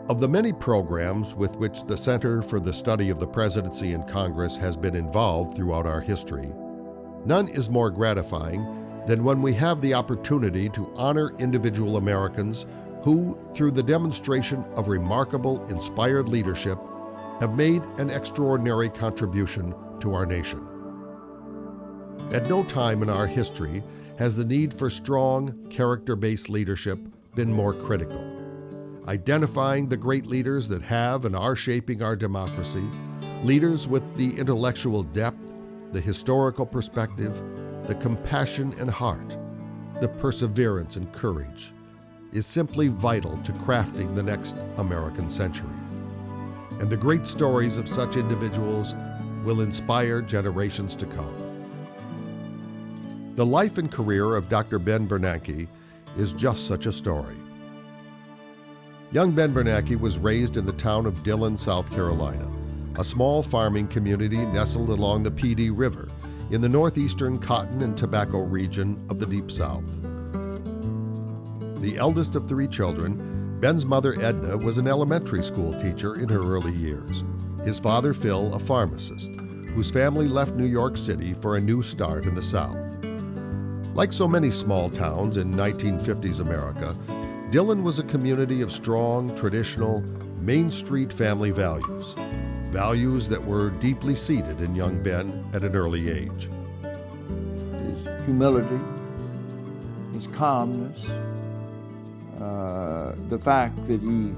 Of the many programs with which the Center for the Study of the Presidency and Congress has been involved throughout our history, none is more gratifying than when we have the opportunity to honor individual Americans who, through the demonstration of remarkable, inspired leadership, have made an extraordinary contribution to our nation. At no time in our history has the need for strong, character-based leadership been more critical. Identifying the great leaders that have and are shaping our democracy, leaders with the intellectual depth, the historical perspective, the compassion and heart, the perseverance and courage, is simply vital to crafting the next American century. And the great stories of such individuals will inspire generations to come. The life and career of Dr. Ben Bernanke is just such a story. Young Ben Bernanke was raised in the town of Dillon, South Carolina, a small farming community nestled along the PD River in the northeastern cotton and tobacco region of the Deep South. The eldest of 3 children, Ben's mother Edna was an elementary school teacher in her early years. His father Phil, a pharmacist, whose family left New York City for a new start in the South. Like so many small towns in 1950s America, Dillon was a community of strong, traditional, Main Street family values, values that were deeply seated in young Ben at an early age. His humility, his calmness, the fact that he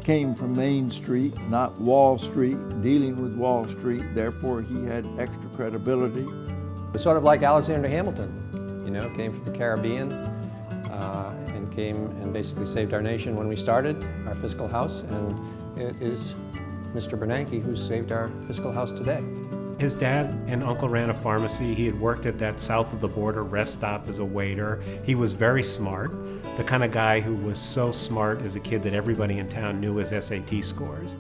came from Main Street, not Wall Street, dealing with Wall Street, therefore he had extra credibility. It's sort of like Alexander Hamilton, came from the Caribbean and came and basically saved our nation when we started our fiscal house, and it is Mr. Bernanke who saved our fiscal house today. His dad and uncle ran a pharmacy. He had worked at that south of the border rest stop as a waiter. He was very smart, the kind of guy who was so smart as a kid that everybody in town knew his SAT scores.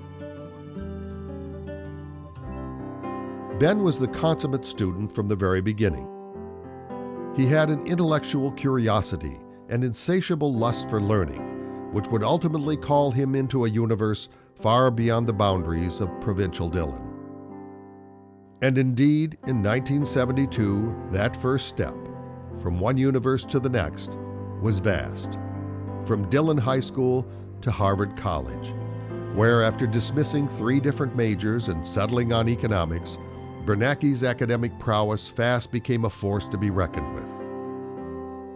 Ben was the consummate student from the very beginning. He had an intellectual curiosity and insatiable lust for learning, which would ultimately call him into a universe far beyond the boundaries of provincial Dillon. And indeed, in 1972, that first step, from one universe to the next, was vast. From Dillon High School to Harvard College, where after dismissing 3 different majors and settling on economics, Bernanke's academic prowess fast became a force to be reckoned with.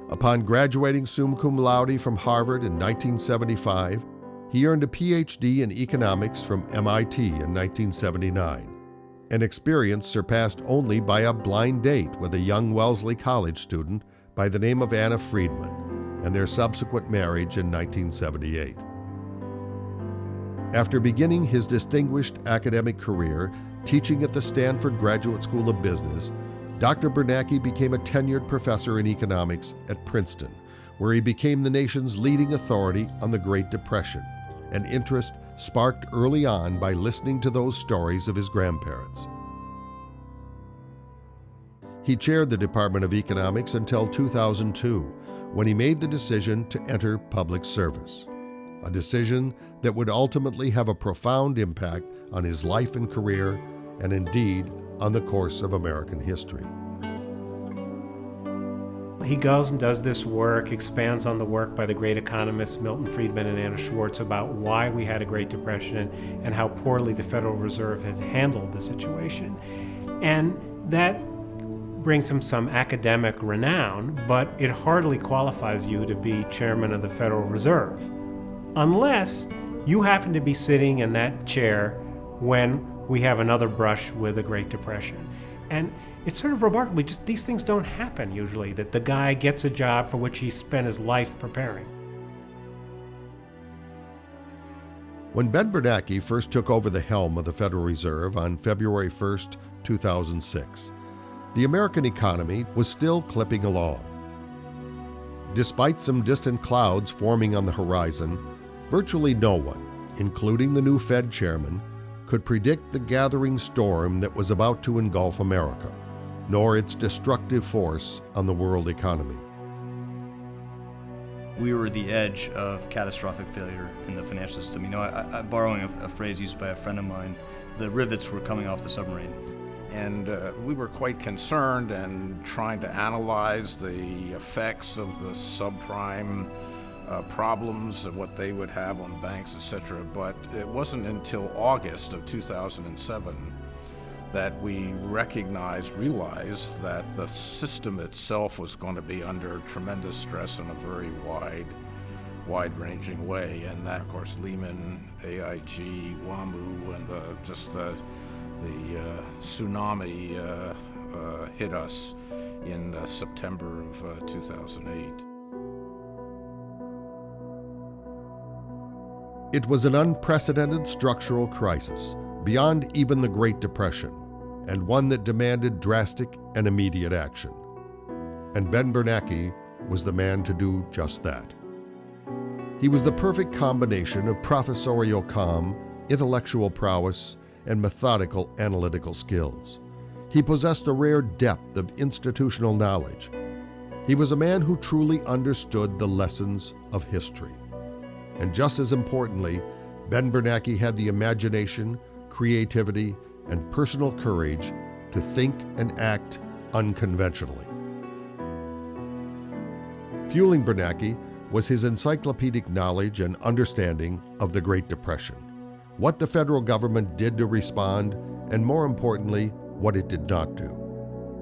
Upon graduating summa cum laude from Harvard in 1975, he earned a PhD in economics from MIT in 1979, an experience surpassed only by a blind date with a young Wellesley College student by the name of Anna Friedman, and their subsequent marriage in 1978. After beginning his distinguished academic career teaching at the Stanford Graduate School of Business, Dr. Bernanke became a tenured professor in economics at Princeton, where he became the nation's leading authority on the Great Depression, an interest sparked early on by listening to those stories of his grandparents. He chaired the Department of Economics until 2002, when he made the decision to enter public service, a decision that would ultimately have a profound impact on his life and career, and indeed on the course of American history. He goes and does this work, expands on the work by the great economists Milton Friedman and Anna Schwartz about why we had a Great Depression and how poorly the Federal Reserve has handled the situation. And that brings him some academic renown, but it hardly qualifies you to be chairman of the Federal Reserve, unless you happen to be sitting in that chair when we have another brush with the Great Depression. And it's sort of remarkable, just these things don't happen usually, that the guy gets a job for which he spent his life preparing. When Ben Bernanke first took over the helm of the Federal Reserve on February 1st, 2006, the American economy was still clipping along. Despite some distant clouds forming on the horizon, virtually no one, including the new Fed chairman, could predict the gathering storm that was about to engulf America, nor its destructive force on the world economy. We were the edge of catastrophic failure in the financial system. You know, borrowing a phrase used by a friend of mine, the rivets were coming off the submarine. And we were quite concerned and trying to analyze the effects of the subprime problems and what they would have on banks, etc. But it wasn't until August of 2007 that we realized that the system itself was going to be under tremendous stress in a very wide-ranging way. And that, of course, Lehman, AIG, WAMU, and just the tsunami hit us in September of 2008. It was an unprecedented structural crisis, beyond even the Great Depression, and one that demanded drastic and immediate action. And Ben Bernanke was the man to do just that. He was the perfect combination of professorial calm, intellectual prowess, and methodical analytical skills. He possessed a rare depth of institutional knowledge. He was a man who truly understood the lessons of history. And just as importantly, Ben Bernanke had the imagination, creativity, and personal courage to think and act unconventionally. Fueling Bernanke was his encyclopedic knowledge and understanding of the Great Depression, what the federal government did to respond, and more importantly, what it did not do.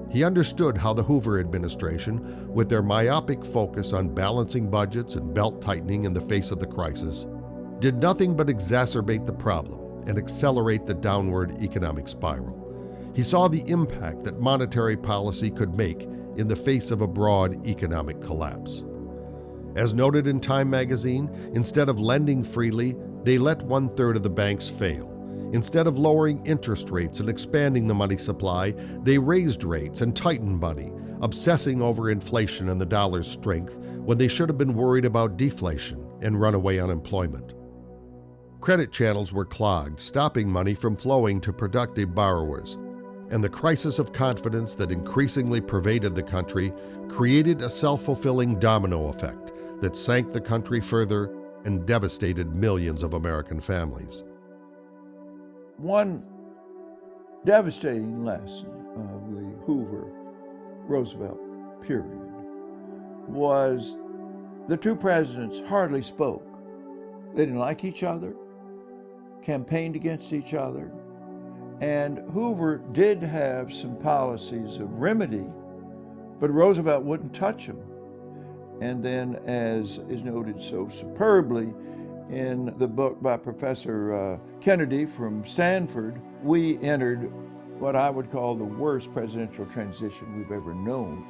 He understood how the Hoover Administration, with their myopic focus on balancing budgets and belt-tightening in the face of the crisis, did nothing but exacerbate the problem and accelerate the downward economic spiral. He saw the impact that monetary policy could make in the face of a broad economic collapse. As noted in Time magazine, instead of lending freely, they let 1/3 of the banks fail. Instead of lowering interest rates and expanding the money supply, they raised rates and tightened money, obsessing over inflation and the dollar's strength when they should have been worried about deflation and runaway unemployment. Credit channels were clogged, stopping money from flowing to productive borrowers, and the crisis of confidence that increasingly pervaded the country created a self-fulfilling domino effect that sank the country further and devastated millions of American families. One devastating lesson of the Hoover-Roosevelt period was the two presidents hardly spoke. They didn't like each other, campaigned against each other, and Hoover did have some policies of remedy, but Roosevelt wouldn't touch them. And then, as is noted so superbly in the book by Professor Kennedy from Stanford, we entered what I would call the worst presidential transition we've ever known.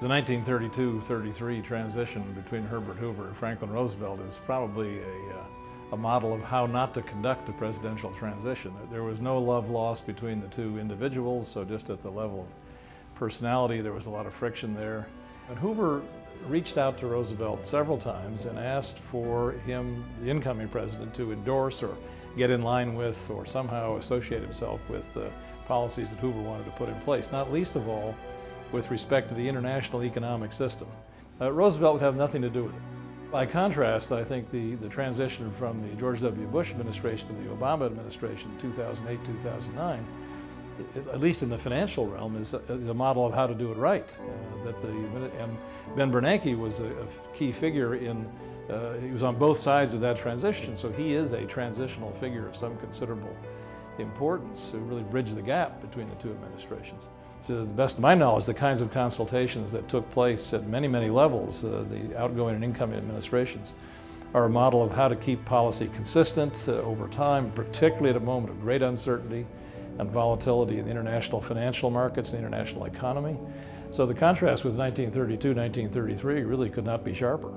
The 1932-33 transition between Herbert Hoover and Franklin Roosevelt is probably a model of how not to conduct a presidential transition. There was no love lost between the two individuals, so just at the level of personality, there was a lot of friction there. And Hoover reached out to Roosevelt several times and asked for him, the incoming president, to endorse or get in line with or somehow associate himself with the policies that Hoover wanted to put in place, not least of all with respect to the international economic system. Roosevelt would have nothing to do with it. By contrast, I think the transition from the George W. Bush administration to the Obama administration in 2008-2009, at least in the financial realm, is a model of how to do it right. And Ben Bernanke was a key figure in, he was on both sides of that transition, so he is a transitional figure of some considerable importance to really bridge the gap between the two administrations. To the best of my knowledge, the kinds of consultations that took place at many, many levels, the outgoing and incoming administrations, are a model of how to keep policy consistent over time, particularly at a moment of great uncertainty and volatility in the international financial markets, the international economy. So the contrast with 1932-1933 really could not be sharper.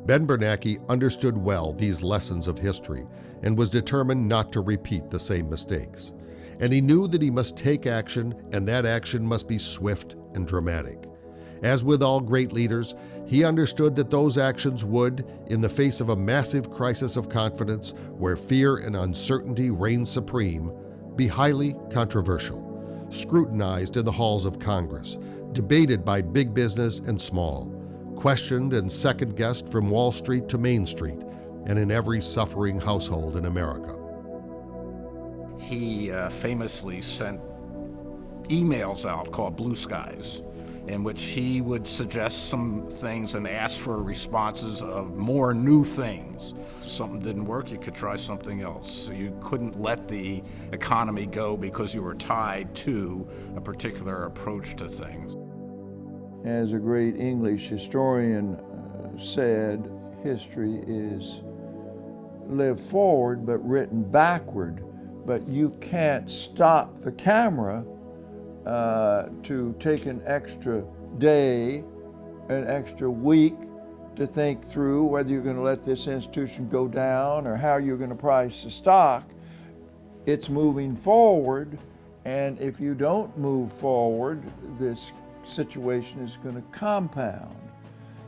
Ben Bernanke understood well these lessons of history and was determined not to repeat the same mistakes. And he knew that he must take action, and that action must be swift and dramatic. As with all great leaders, he understood that those actions would, in the face of a massive crisis of confidence where fear and uncertainty reigned supreme, be highly controversial, scrutinized in the halls of Congress, debated by big business and small, questioned and second-guessed from Wall Street to Main Street, and in every suffering household in America. He famously sent emails out called Blue Skies, in which he would suggest some things and ask for responses of more new things. If something didn't work, you could try something else. So you couldn't let the economy go because you were tied to a particular approach to things. As a great English historian said, history is lived forward but written backward. But you can't stop the camera to take an extra day, an extra week to think through whether you're going to let this institution go down or how you're going to price the stock. It's moving forward, and if you don't move forward, this situation is going to compound.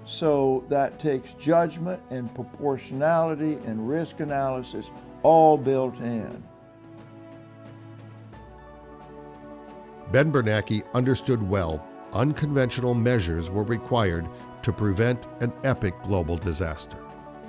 So that takes judgment and proportionality and risk analysis all built in. Ben Bernanke understood well unconventional measures were required to prevent an epic global disaster.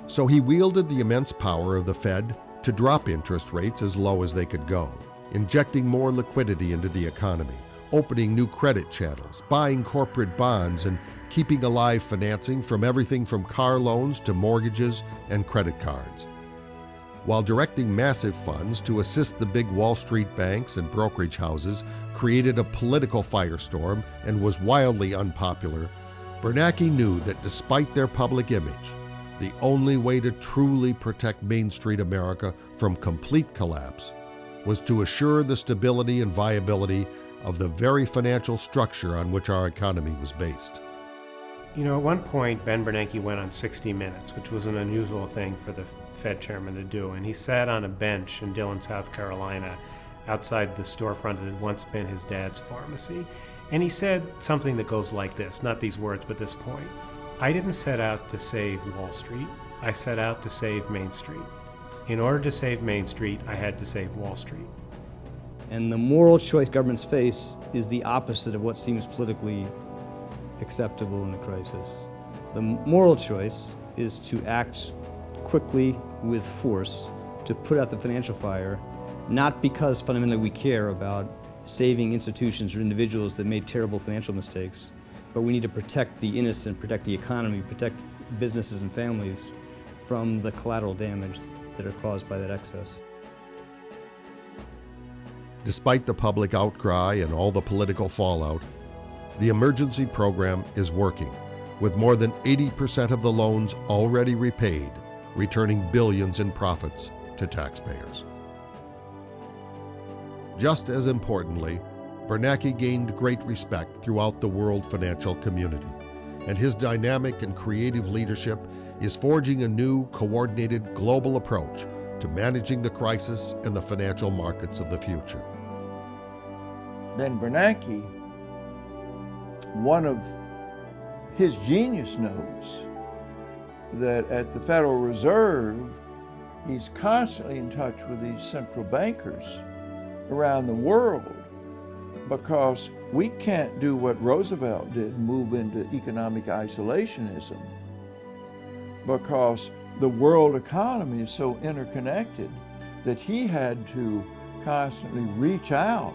So he wielded the immense power of the Fed to drop interest rates as low as they could go, injecting more liquidity into the economy, opening new credit channels, buying corporate bonds, and keeping alive financing from everything from car loans to mortgages and credit cards. While directing massive funds to assist the big Wall Street banks and brokerage houses created a political firestorm and was wildly unpopular, Bernanke knew that despite their public image, the only way to truly protect Main Street America from complete collapse was to assure the stability and viability of the very financial structure on which our economy was based. You know, at one point, Ben Bernanke went on 60 Minutes, which was an unusual thing for the Fed chairman to do, and he sat on a bench in Dillon, South Carolina, outside the storefront that had once been his dad's pharmacy, and he said something that goes like this, not these words, but this point: I didn't set out to save Wall Street, I set out to save Main Street. In order to save Main Street, I had to save Wall Street. And the moral choice governments face is the opposite of what seems politically acceptable in the crisis. The moral choice is to act quickly with force to put out the financial fire, not because fundamentally we care about saving institutions or individuals that made terrible financial mistakes, but we need to protect the innocent, protect the economy, protect businesses and families from the collateral damage that are caused by that excess. Despite the public outcry and all the political fallout, the emergency program is working, with more than 80% of the loans already repaid, returning billions in profits to taxpayers. Just as importantly, Bernanke gained great respect throughout the world financial community, and his dynamic and creative leadership is forging a new, coordinated global approach to managing the crisis and the financial markets of the future. Ben Bernanke, one of his genius notes that at the Federal Reserve, he's constantly in touch with these central bankers around the world, because we can't do what Roosevelt did, move into economic isolationism, because the world economy is so interconnected that he had to constantly reach out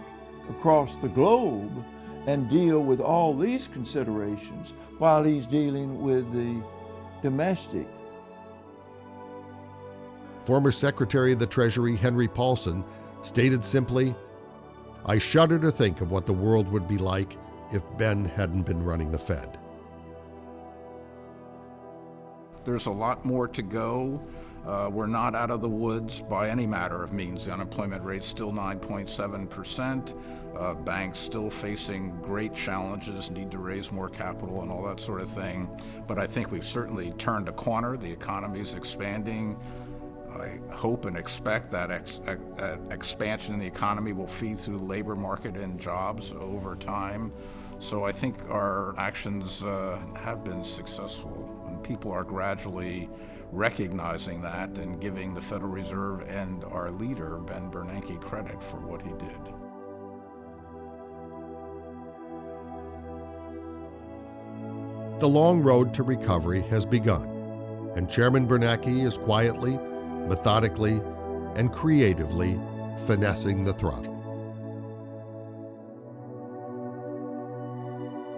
across the globe and deal with all these considerations while he's dealing with the domestic. Former Secretary of the Treasury Henry Paulson stated simply, "I shudder to think of what the world would be like if Ben hadn't been running the Fed." There's a lot more to go. We're not out of the woods by any matter of means. The unemployment rate's still 9.7%. Banks still facing great challenges, need to raise more capital and all that sort of thing. But I think we've certainly turned a corner. The economy's expanding. I hope and expect that expansion in the economy will feed through the labor market and jobs over time. So I think our actions have been successful, and people are gradually recognizing that and giving the Federal Reserve and our leader, Ben Bernanke, credit for what he did. The long road to recovery has begun, and Chairman Bernanke is quietly, methodically, and creatively finessing the throttle.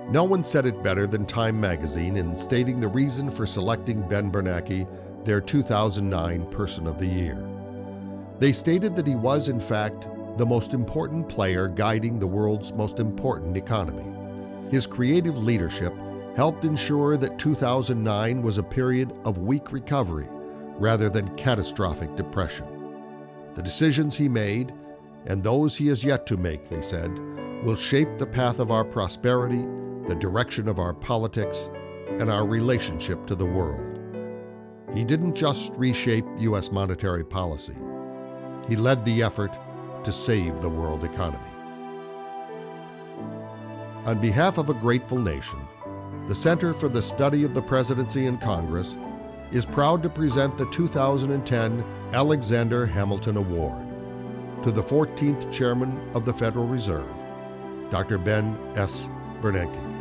No one said it better than Time magazine in stating the reason for selecting Ben Bernanke their 2009 Person of the Year. They stated that he was, in fact, the most important player guiding the world's most important economy. His creative leadership helped ensure that 2009 was a period of weak recovery rather than catastrophic depression. The decisions he made, and those he has yet to make, they said, will shape the path of our prosperity, the direction of our politics, and our relationship to the world. He didn't just reshape U.S. monetary policy. He led the effort to save the world economy. On behalf of a grateful nation, the Center for the Study of the Presidency and Congress is proud to present the 2010 Alexander Hamilton Award to the 14th Chairman of the Federal Reserve, Dr. Ben S. Bernanke.